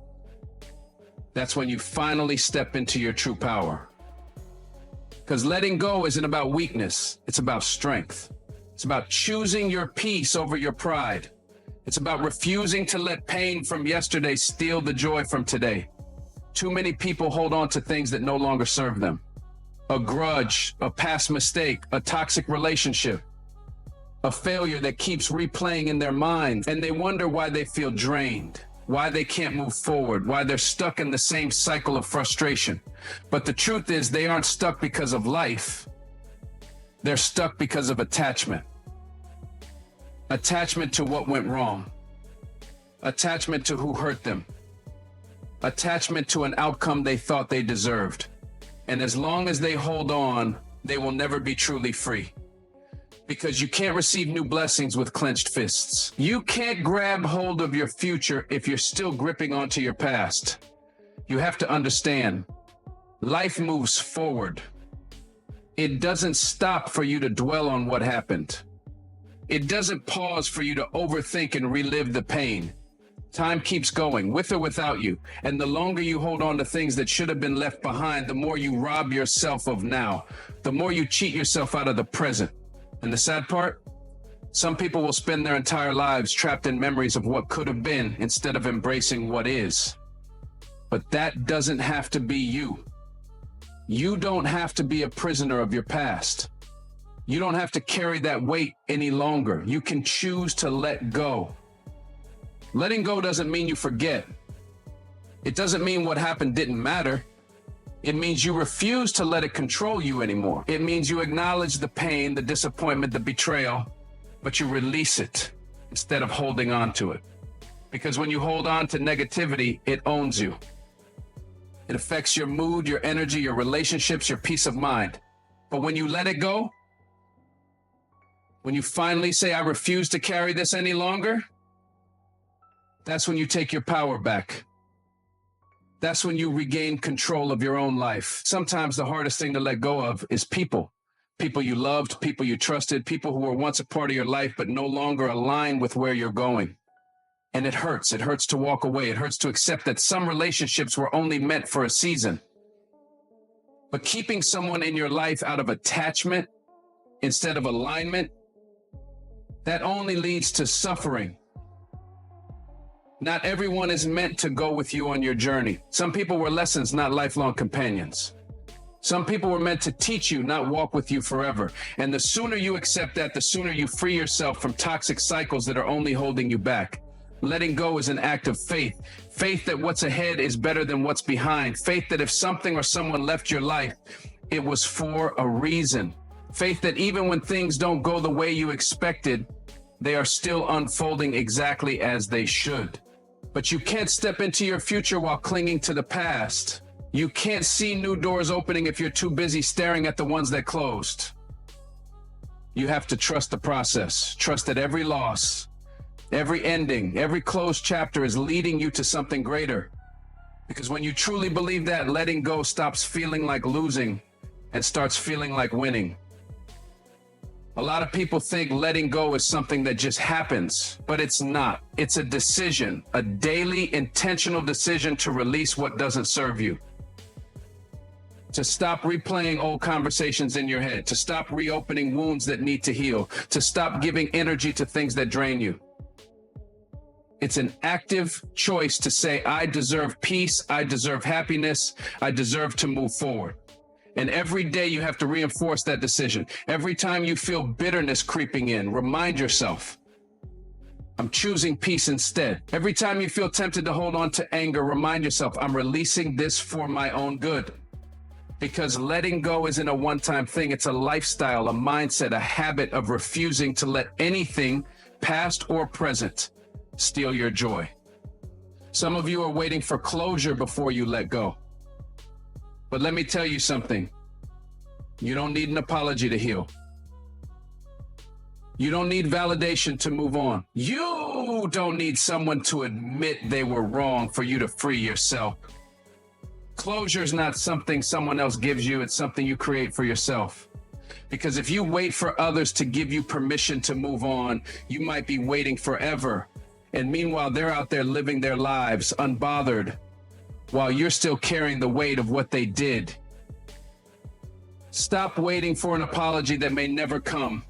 That's when you finally step into your true power. Because letting go isn't about weakness, it's about strength. It's about choosing your peace over your pride. It's about refusing to let pain from yesterday steal the joy from today. Too many people hold on to things that no longer serve them. A grudge, a past mistake, a toxic relationship, a failure that keeps replaying in their minds, and they wonder why they feel drained, why they can't move forward, why they're stuck in the same cycle of frustration. But the truth is, they aren't stuck because of life. They're stuck because of attachment. Attachment to what went wrong. Attachment to who hurt them. Attachment to an outcome they thought they deserved. And as long as they hold on, they will never be truly free. Because you can't receive new blessings with clenched fists. You can't grab hold of your future if you're still gripping onto your past. You have to understand, Life moves forward. It doesn't stop for you to dwell on what happened. It doesn't pause for you to overthink and relive the pain. Time keeps going, with or without you, and the longer you hold on to things that should have been left behind, the more you rob yourself of now, the more you cheat yourself out of the present. And the sad part? Some people will spend their entire lives trapped in memories of what could have been instead of embracing what is. But that doesn't have to be you. You don't have to be a prisoner of your past. You don't have to carry that weight any longer. You can choose to let go. Letting go doesn't mean you forget. It doesn't mean what happened didn't matter. It means you refuse to let it control you anymore. It means you acknowledge the pain, the disappointment, the betrayal, but you release it instead of holding on to it. Because when you hold on to negativity, it owns you. It affects your mood, your energy, your relationships, your peace of mind. But when you let it go, when you finally say, I refuse to carry this any longer, that's when you take your power back. That's when you regain control of your own life. Sometimes the hardest thing to let go of is people. People you loved, people you trusted, people who were once a part of your life but no longer align with where you're going. And it hurts. It hurts to walk away. It hurts to accept that some relationships were only meant for a season. But keeping someone in your life out of attachment instead of alignment, that only leads to suffering. Not everyone is meant to go with you on your journey. Some people were lessons, not lifelong companions. Some people were meant to teach you, not walk with you forever. And the sooner you accept that, the sooner you free yourself from toxic cycles that are only holding you back. Letting go is an act of faith. Faith that what's ahead is better than what's behind. Faith that if something or someone left your life, it was for a reason. Faith that even when things don't go the way you expected, they are still unfolding exactly as they should. But you can't step into your future while clinging to the past. You can't see new doors opening if you're too busy staring at the ones that closed. You have to trust the process. Trust that every loss, every ending, every closed chapter is leading you to something greater. Because when you truly believe that, letting go stops feeling like losing and starts feeling like winning. A lot of people think letting go is something that just happens, but it's not. It's a decision, a daily intentional decision to release what doesn't serve you. To stop replaying old conversations in your head, to stop reopening wounds that need to heal, to stop giving energy to things that drain you. It's an active choice to say, I deserve peace, I deserve happiness, I deserve to move forward. And every day you have to reinforce that decision. Every time you feel bitterness creeping in, remind yourself, I'm choosing peace instead. Every time you feel tempted to hold on to anger, remind yourself, I'm releasing this for my own good. Because letting go isn't a one-time thing. It's a lifestyle, a mindset, a habit of refusing to let anything, past or present, steal your joy. Some of you are waiting for closure before you let go. But let me tell you something. You don't need an apology to heal. You don't need validation to move on. You don't need someone to admit they were wrong for you to free yourself. Closure is not something someone else gives you. It's something you create for yourself. Because if you wait for others to give you permission to move on, you might be waiting forever. And meanwhile, they're out there living their lives unbothered, while you're still carrying the weight of what they did. Stop waiting for an apology that may never come.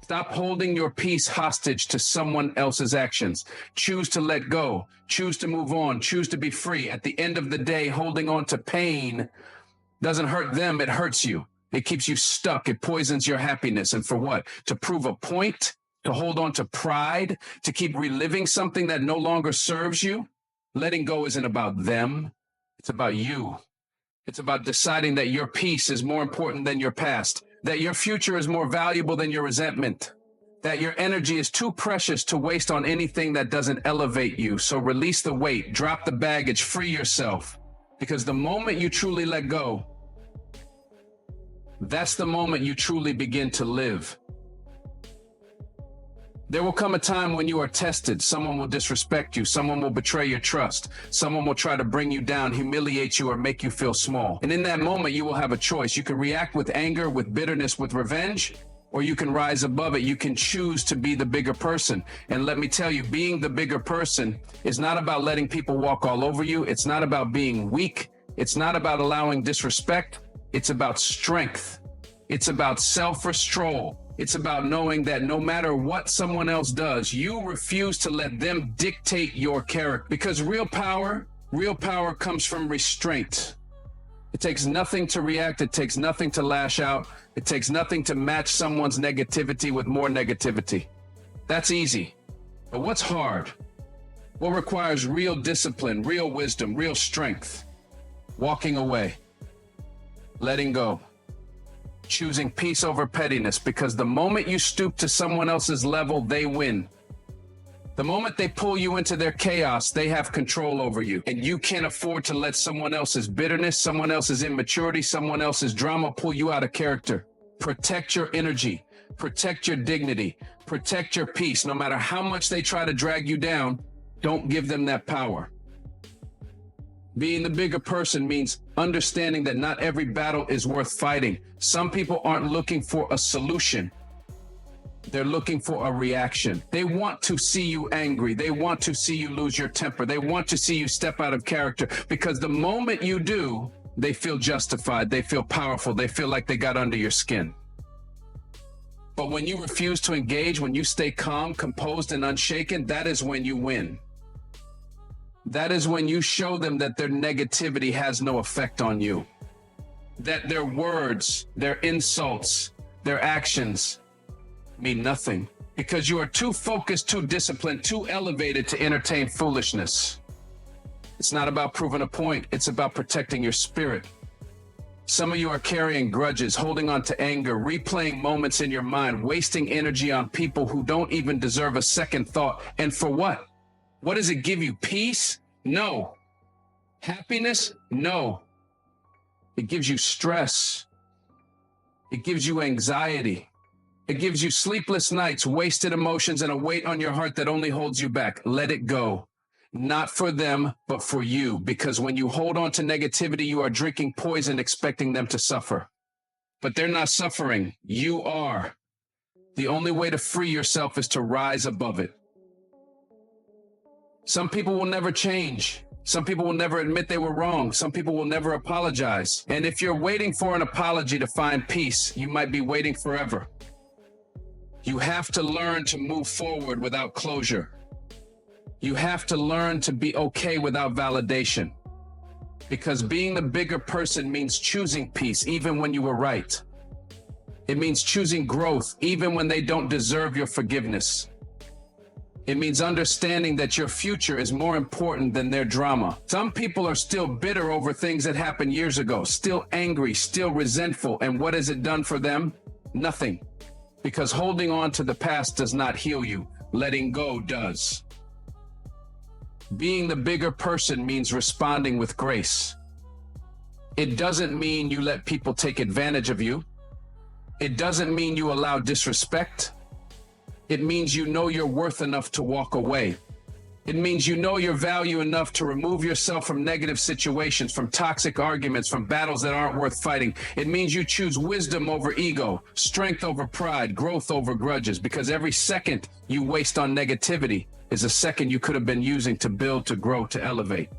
Stop holding your peace hostage to someone else's actions. Choose to let go. Choose to move on. Choose to be free. At the end of the day, holding on to pain doesn't hurt them, it hurts you. It keeps you stuck. It poisons your happiness. And for what? To prove a point? To hold on to pride? To keep reliving something that no longer serves you? Letting go isn't about them. It's about you. It's about deciding that your peace is more important than your past, that your future is more valuable than your resentment, that your energy is too precious to waste on anything that doesn't elevate you. So release the weight, drop the baggage, free yourself. Because the moment you truly let go, that's the moment you truly begin to live. There will come a time when you are tested. Someone will disrespect you. Someone will betray your trust. Someone will try to bring you down, humiliate you, or make you feel small. And in that moment, you will have a choice. You can react with anger, with bitterness, with revenge, or you can rise above it. You can choose to be the bigger person. And let me tell you, being the bigger person is not about letting people walk all over you. It's not about being weak. It's not about allowing disrespect. It's about strength. It's about self-restraint. It's about knowing that no matter what someone else does, you refuse to let them dictate your character. Because real power comes from restraint. It takes nothing to react. It takes nothing to lash out. It takes nothing to match someone's negativity with more negativity. That's easy. But what's hard? What requires real discipline, real wisdom, real strength? Walking away. Letting go. Choosing peace over pettiness, because the moment you stoop to someone else's level, they win. The moment they pull you into their chaos, they have control over you. And you can't afford to let someone else's bitterness, someone else's immaturity, someone else's drama pull you out of character. Protect your energy, protect your dignity, protect your peace. No matter how much they try to drag you down, don't give them that power. Being the bigger person means understanding that not every battle is worth fighting. Some people aren't looking for a solution. They're looking for a reaction. They want to see you angry. They want to see you lose your temper. They want to see you step out of character, because the moment you do, they feel justified. They feel powerful. They feel like they got under your skin. But when you refuse to engage, when you stay calm, composed, and unshaken, that is when you win. That is when you show them that their negativity has no effect on you. That their words, their insults, their actions mean nothing. Because you are too focused, too disciplined, too elevated to entertain foolishness. It's not about proving a point. It's about protecting your spirit. Some of you are carrying grudges, holding on to anger, replaying moments in your mind, wasting energy on people who don't even deserve a second thought. And for what? What does it give you? Peace? No. Happiness? No. It gives you stress. It gives you anxiety. It gives you sleepless nights, wasted emotions, and a weight on your heart that only holds you back. Let it go. Not for them, but for you. Because when you hold on to negativity, you are drinking poison, expecting them to suffer. But they're not suffering. You are. The only way to free yourself is to rise above it. Some people will never change. Some people will never admit they were wrong. Some people will never apologize. And if you're waiting for an apology to find peace, you might be waiting forever. You have to learn to move forward without closure. You have to learn to be okay without validation. Because being the bigger person means choosing peace even when you were right. It means choosing growth even when they don't deserve your forgiveness. It means understanding that your future is more important than their drama. Some people are still bitter over things that happened years ago, still angry, still resentful. And what has it done for them? Nothing. Because holding on to the past does not heal you. Letting go does. Being the bigger person means responding with grace. It doesn't mean you let people take advantage of you. It doesn't mean you allow disrespect. It means you know you're worth enough to walk away. It means you know your value enough to remove yourself from negative situations, from toxic arguments, from battles that aren't worth fighting. It means you choose wisdom over ego, strength over pride, growth over grudges, because every second you waste on negativity is a second you could have been using to build, to grow, to elevate.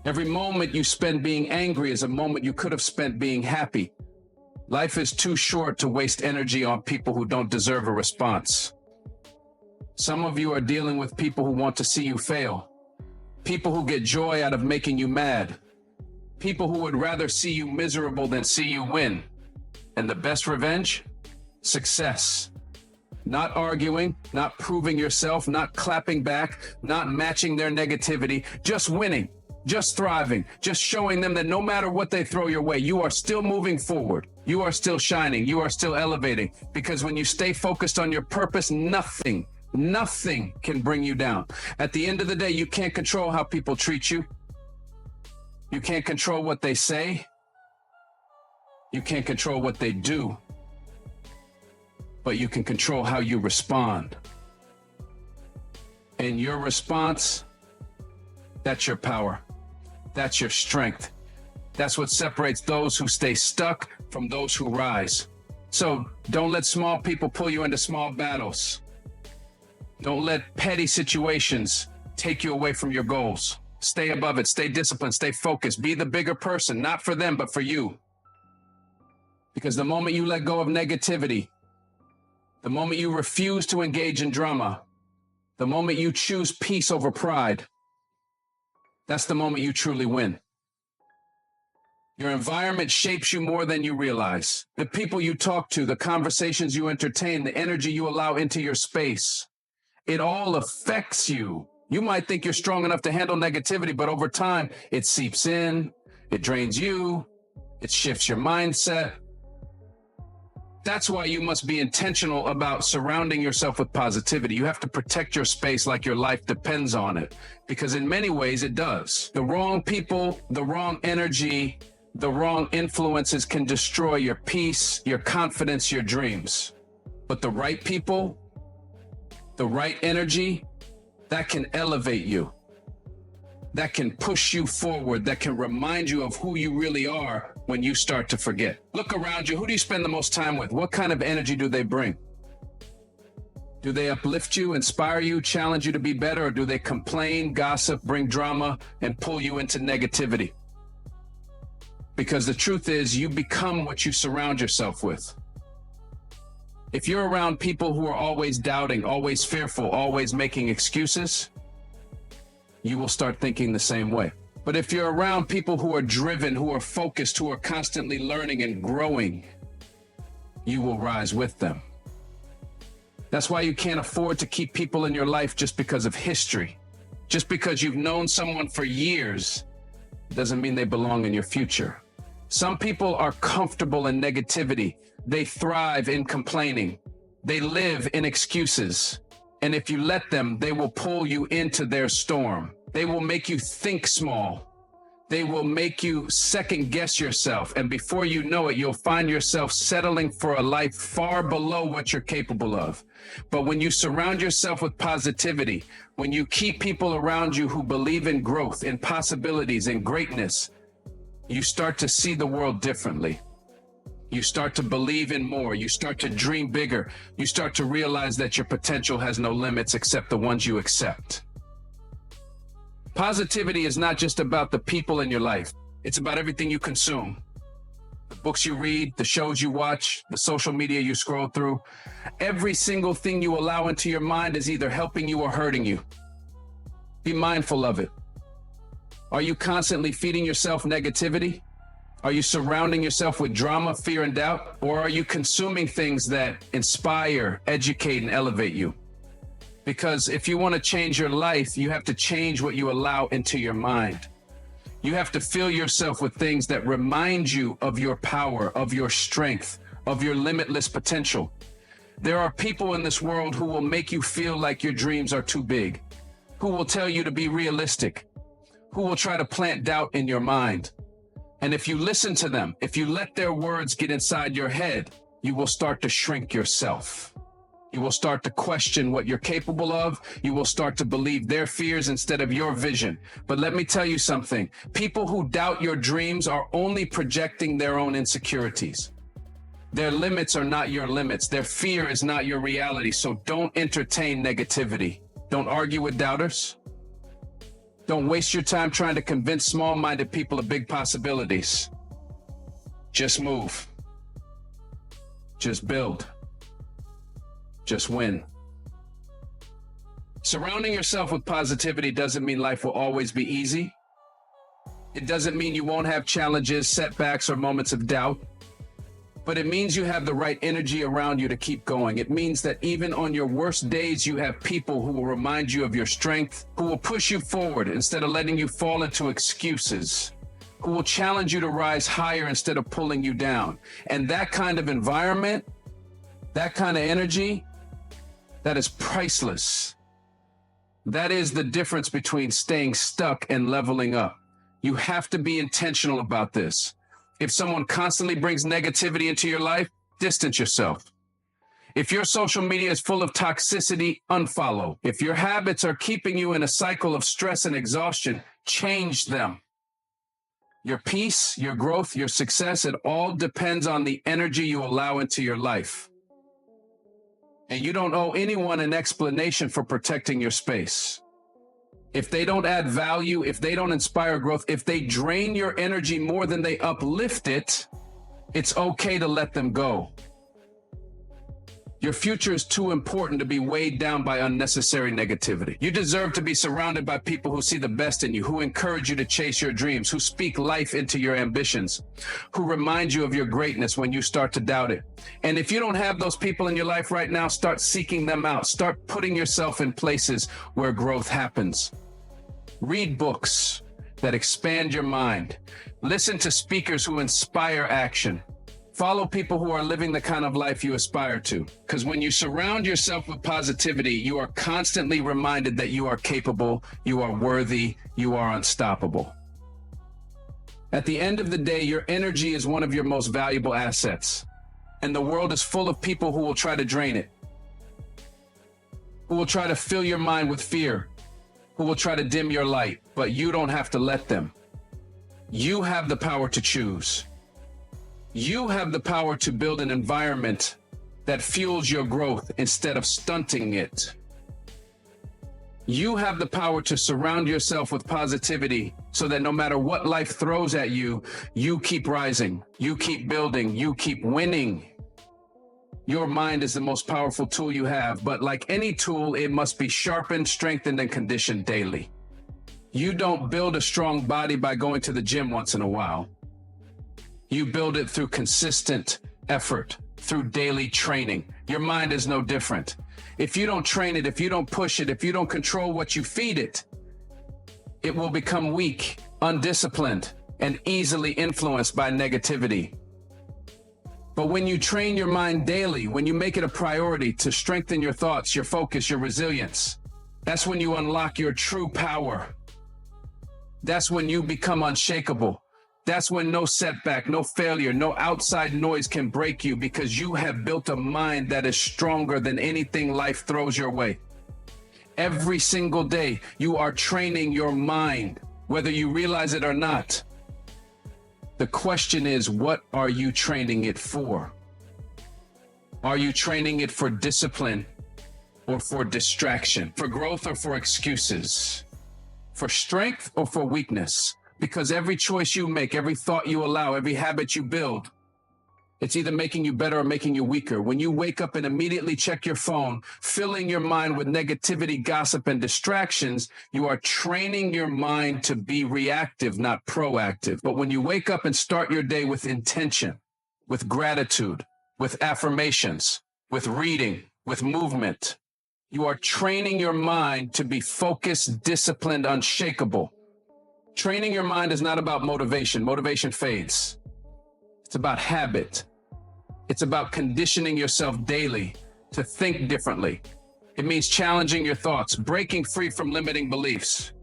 Every moment you spend being angry is a moment you could have spent being happy. Life is too short to waste energy on people who don't deserve a response. Some of you are dealing with people who want to see you fail. People who get joy out of making you mad. People who would rather see you miserable than see you win. And the best revenge? Success. Not arguing, not proving yourself, not clapping back, not matching their negativity, just winning, just thriving, just showing them that no matter what they throw your way, you are still moving forward. You are still shining. You are still elevating. Because when you stay focused on your purpose, nothing can bring you down. At the end of the day, you can't control how people treat you. You can't control what they say. You can't control what they do. but you can control how you respond. And your response, that's your power. That's your strength. That's what separates those who stay stuck from those who rise. So don't let small people pull you into small battles. Don't let petty situations take you away from your goals. Stay above it, stay disciplined, stay focused. Be the bigger person, not for them, but for you. Because the moment you let go of negativity, the moment you refuse to engage in drama, the moment you choose peace over pride, that's the moment you truly win. Your environment shapes you more than you realize. The people you talk to, the conversations you entertain, the energy you allow into your space, it all affects you. You might think you're strong enough to handle negativity, but over time, it seeps in, it drains you, it shifts your mindset. That's why you must be intentional about surrounding yourself with positivity. You have to protect your space like your life depends on it, because in many ways it does. The wrong people, the wrong energy, the wrong influences can destroy your peace, your confidence, your dreams. But the right people, the right energy, that can elevate you, that can push you forward, that can remind you of who you really are when you start to forget. Look around you. Who do you spend the most time with? What kind of energy do they bring? Do they uplift you, inspire you, challenge you to be better, or do they complain, gossip, bring drama, and pull you into negativity? Because the truth is, you become what you surround yourself with. If you're around people who are always doubting, always fearful, always making excuses, you will start thinking the same way. But if you're around people who are driven, who are focused, who are constantly learning and growing, you will rise with them. That's why you can't afford to keep people in your life just because of history. Just because you've known someone for years doesn't mean they belong in your future. Some people are comfortable in negativity. They thrive in complaining. They live in excuses. And if you let them, they will pull you into their storm. They will make you think small. They will make you second guess yourself. And before you know it, you'll find yourself settling for a life far below what you're capable of. But when you surround yourself with positivity, when you keep people around you who believe in growth, in possibilities, in greatness, you start to see the world differently. You start to believe in more. You start to dream bigger. You start to realize that your potential has no limits except the ones you accept. Positivity is not just about the people in your life. It's about everything you consume. The books you read, the shows you watch, the social media you scroll through. Every single thing you allow into your mind is either helping you or hurting you. Be mindful of it. Are you constantly feeding yourself negativity? Are you surrounding yourself with drama, fear, and doubt? Or are you consuming things that inspire, educate, and elevate you? Because if you want to change your life, you have to change what you allow into your mind. You have to fill yourself with things that remind you of your power, of your strength, of your limitless potential. There are people in this world who will make you feel like your dreams are too big, who will tell you to be realistic, who will try to plant doubt in your mind. And if you listen to them, if you let their words get inside your head, you will start to shrink yourself. You will start to question what you're capable of. You will start to believe their fears instead of your vision. But let me tell you something. People who doubt your dreams are only projecting their own insecurities. Their limits are not your limits. Their fear is not your reality. So don't entertain negativity. Don't argue with doubters. Don't waste your time trying to convince small-minded people of big possibilities. Just move. Just build. Just win. Surrounding yourself with positivity doesn't mean life will always be easy. It doesn't mean you won't have challenges, setbacks, or moments of doubt. But it means you have the right energy around you to keep going. It means that even on your worst days, you have people who will remind you of your strength, who will push you forward instead of letting you fall into excuses, who will challenge you to rise higher instead of pulling you down. And that kind of environment, that kind of energy, that is priceless. That is the difference between staying stuck and leveling up. You have to be intentional about this. If someone constantly brings negativity into your life, distance yourself. If your social media is full of toxicity, unfollow. If your habits are keeping you in a cycle of stress and exhaustion, change them. Your peace, your growth, your success, it all depends on the energy you allow into your life. And you don't owe anyone an explanation for protecting your space. If they don't add value, if they don't inspire growth, if they drain your energy more than they uplift it, it's okay to let them go. Your future is too important to be weighed down by unnecessary negativity. You deserve to be surrounded by people who see the best in you, who encourage you to chase your dreams, who speak life into your ambitions, who remind you of your greatness when you start to doubt it. And if you don't have those people in your life right now, start seeking them out. Start putting yourself in places where growth happens. Read books that expand your mind. Listen to speakers who inspire action. Follow people who are living the kind of life you aspire to. Because when you surround yourself with positivity, you are constantly reminded that you are capable, you are worthy, you are unstoppable. At the end of the day, your energy is one of your most valuable assets. And the world is full of people who will try to drain it, who will try to fill your mind with fear, who will try to dim your light, but you don't have to let them. You have the power to choose. You have the power to build an environment that fuels your growth instead of stunting it. You have the power to surround yourself with positivity so that no matter what life throws at you, you keep rising, you keep building, you keep winning. Your mind is the most powerful tool you have, but like any tool, it must be sharpened, strengthened, and conditioned daily. You don't build a strong body by going to the gym once in a while. You build it through consistent effort, through daily training. Your mind is no different. If you don't train it, if you don't push it, if you don't control what you feed it, it will become weak, undisciplined, and easily influenced by negativity. But when you train your mind daily, when you make it a priority to strengthen your thoughts, your focus, your resilience, that's when you unlock your true power. That's when you become unshakable. That's when no setback, no failure, no outside noise can break you because you have built a mind that is stronger than anything life throws your way. Every single day, you are training your mind, whether you realize it or not. The question is, what are you training it for? Are you training it for discipline or for distraction? For growth or for excuses? For strength or for weakness? Because every choice you make, every thought you allow, every habit you build, it's either making you better or making you weaker. When you wake up and immediately check your phone, filling your mind with negativity, gossip, and distractions, you are training your mind to be reactive, not proactive. But when you wake up and start your day with intention, with gratitude, with affirmations, with reading, with movement, you are training your mind to be focused, disciplined, unshakable. Training your mind is not about motivation. Motivation fades. It's about habit. It's about conditioning yourself daily to think differently. It means challenging your thoughts, breaking free from limiting beliefs,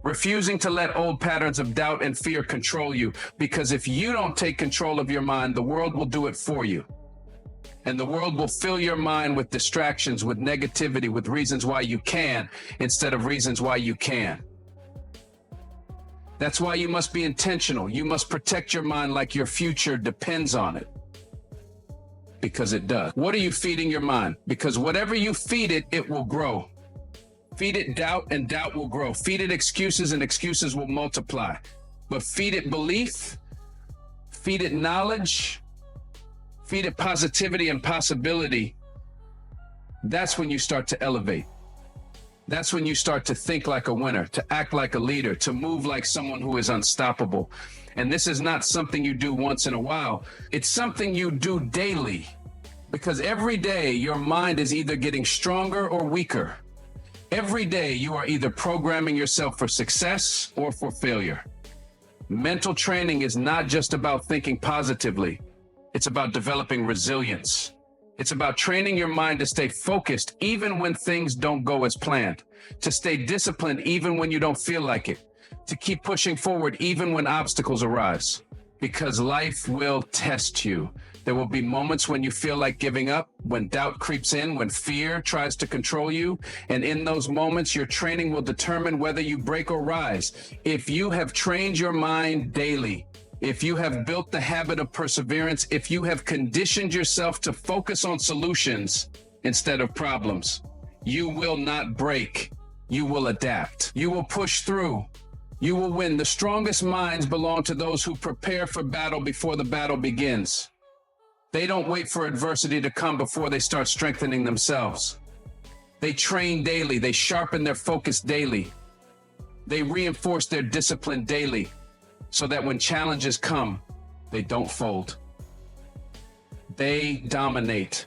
refusing to let old patterns of doubt and fear control you. Because if you don't take control of your mind, the world will do it for you. And the world will fill your mind with distractions, with negativity, with reasons why you can, instead of reasons why you can. That's why you must be intentional. You must protect your mind like your future depends on it. Because it does. What are you feeding your mind? Because whatever you feed it, it will grow. Feed it doubt and doubt will grow. Feed it excuses and excuses will multiply. But feed it belief, feed it knowledge, feed it positivity and possibility. That's when you start to elevate. That's when you start to think like a winner, to act like a leader, to move like someone who is unstoppable. And this is not something you do once in a while. It's something you do daily. Because every day your mind is either getting stronger or weaker. Every day you are either programming yourself for success or for failure. Mental training is not just about thinking positively. It's about developing resilience. It's about training your mind to stay focused even when things don't go as planned, to stay disciplined even when you don't feel like it, to keep pushing forward even when obstacles arise. because life will test you. There will be moments when you feel like giving up, when doubt creeps in, when fear tries to control you. And in those moments, your training will determine whether you break or rise. If you have trained your mind daily, if you have built the habit of perseverance, if you have conditioned yourself to focus on solutions instead of problems, you will not break. You will adapt. You will push through. You will win. The strongest minds belong to those who prepare for battle before the battle begins. They don't wait for adversity to come before they start strengthening themselves. They train daily. They sharpen their focus daily. They reinforce their discipline daily so that when challenges come, they don't fold. They dominate.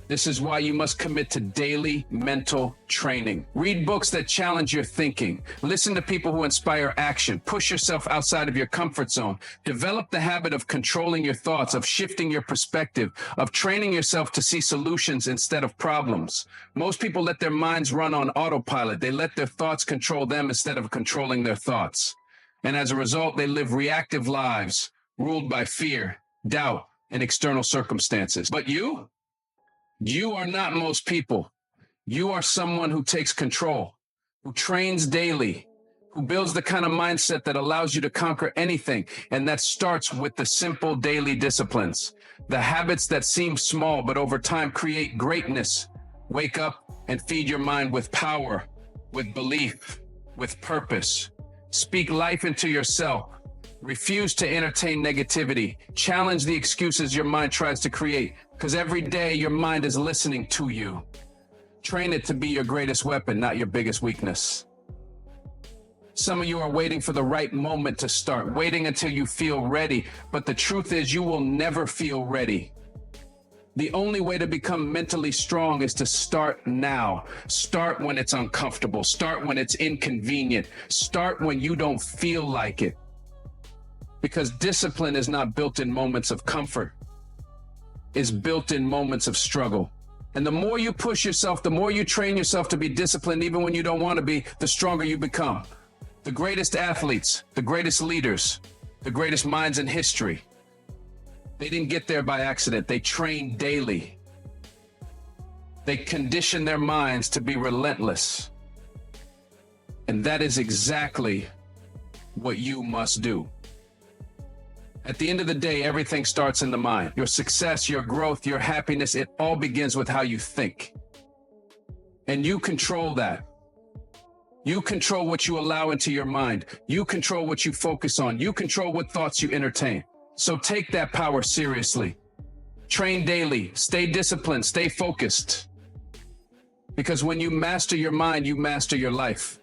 This is why you must commit to daily mental training. Read books that challenge your thinking. Listen to people who inspire action. Push yourself outside of your comfort zone. Develop the habit of controlling your thoughts, of shifting your perspective, of training yourself to see solutions instead of problems. Most people let their minds run on autopilot. They let their thoughts control them instead of controlling their thoughts. And as a result, they live reactive lives, ruled by fear, doubt, and external circumstances. But you are not most people. You are someone who takes control, who trains daily, who builds the kind of mindset that allows you to conquer anything. And that starts with the simple daily disciplines, the habits that seem small, but over time create greatness. Wake up and feed your mind with power, with belief, with purpose. Speak life into yourself. Refuse to entertain negativity. Challenge the excuses your mind tries to create, because every day your mind is listening to you. Train it to be your greatest weapon, not your biggest weakness. Some of you are waiting for the right moment to start, waiting until you feel ready. But the truth is, you will never feel ready. The only way to become mentally strong is to start now. Start when it's uncomfortable. Start when it's inconvenient. Start when you don't feel like it. Because discipline is not built in moments of comfort. It's built in moments of struggle. And the more you push yourself, the more you train yourself to be disciplined, even when you don't want to be, the stronger you become. The greatest athletes, the greatest leaders, the greatest minds in history, they didn't get there by accident. They trained daily. They conditioned their minds to be relentless. And that is exactly what you must do. At the end of the day, everything starts in the mind. Your success, your growth, your happiness, it all begins with how you think. And you control that. You control what you allow into your mind. You control what you focus on. You control what thoughts you entertain. So take that power seriously. Train daily. Stay disciplined. Stay focused. Because when you master your mind, you master your life.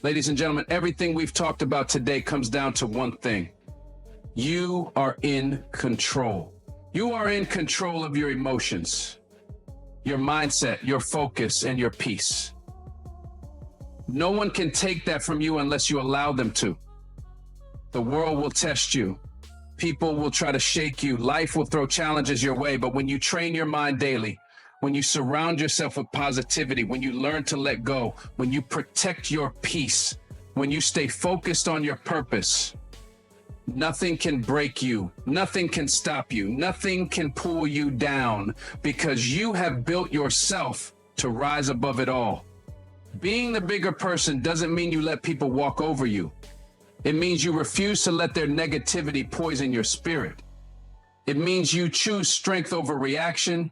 Ladies and gentlemen, everything we've talked about today comes down to one thing. You are in control. You are in control of your emotions, your mindset, your focus, and your peace. No one can take that from you unless you allow them to. The world will test you. People will try to shake you. Life will throw challenges your way. But when you train your mind daily, when you surround yourself with positivity, when you learn to let go, when you protect your peace, when you stay focused on your purpose, nothing can break you. Nothing can stop you. Nothing can pull you down, because you have built yourself to rise above it all. Being the bigger person doesn't mean you let people walk over you. It means you refuse to let their negativity poison your spirit. It means you choose strength over reaction.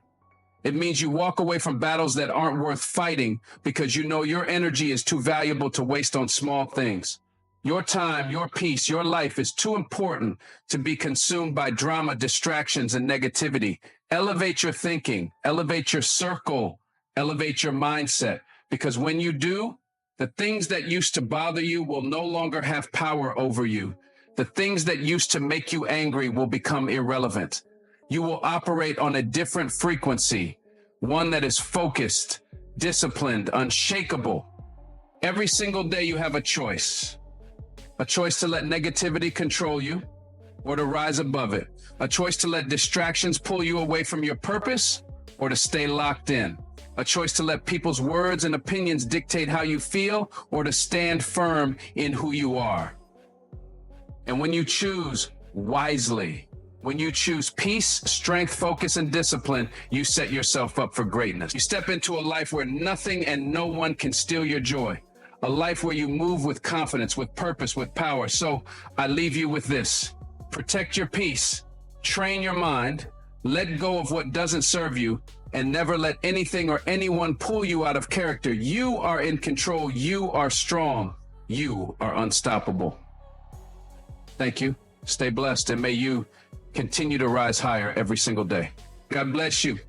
It means you walk away from battles that aren't worth fighting because you know your energy is too valuable to waste on small things. Your time, your peace, your life is too important to be consumed by drama, distractions, and negativity. Elevate your thinking, elevate your circle, elevate your mindset, because when you do, the things that used to bother you will no longer have power over you. The things that used to make you angry will become irrelevant. You will operate on a different frequency, one that is focused, disciplined, unshakable. Every single day you have a choice to let negativity control you or to rise above it, a choice to let distractions pull you away from your purpose or to stay locked in, a choice to let people's words and opinions dictate how you feel or to stand firm in who you are. And when you choose wisely, when you choose peace, strength, focus, and discipline, you set yourself up for greatness. You step into a life where nothing and no one can steal your joy. A life where you move with confidence, with purpose, with power. So I leave you with this. Protect your peace, train your mind, let go of what doesn't serve you, and never let anything or anyone pull you out of character. You are in control. You are strong. You are unstoppable. Thank you. Stay blessed, and may you continue to rise higher every single day. God bless you.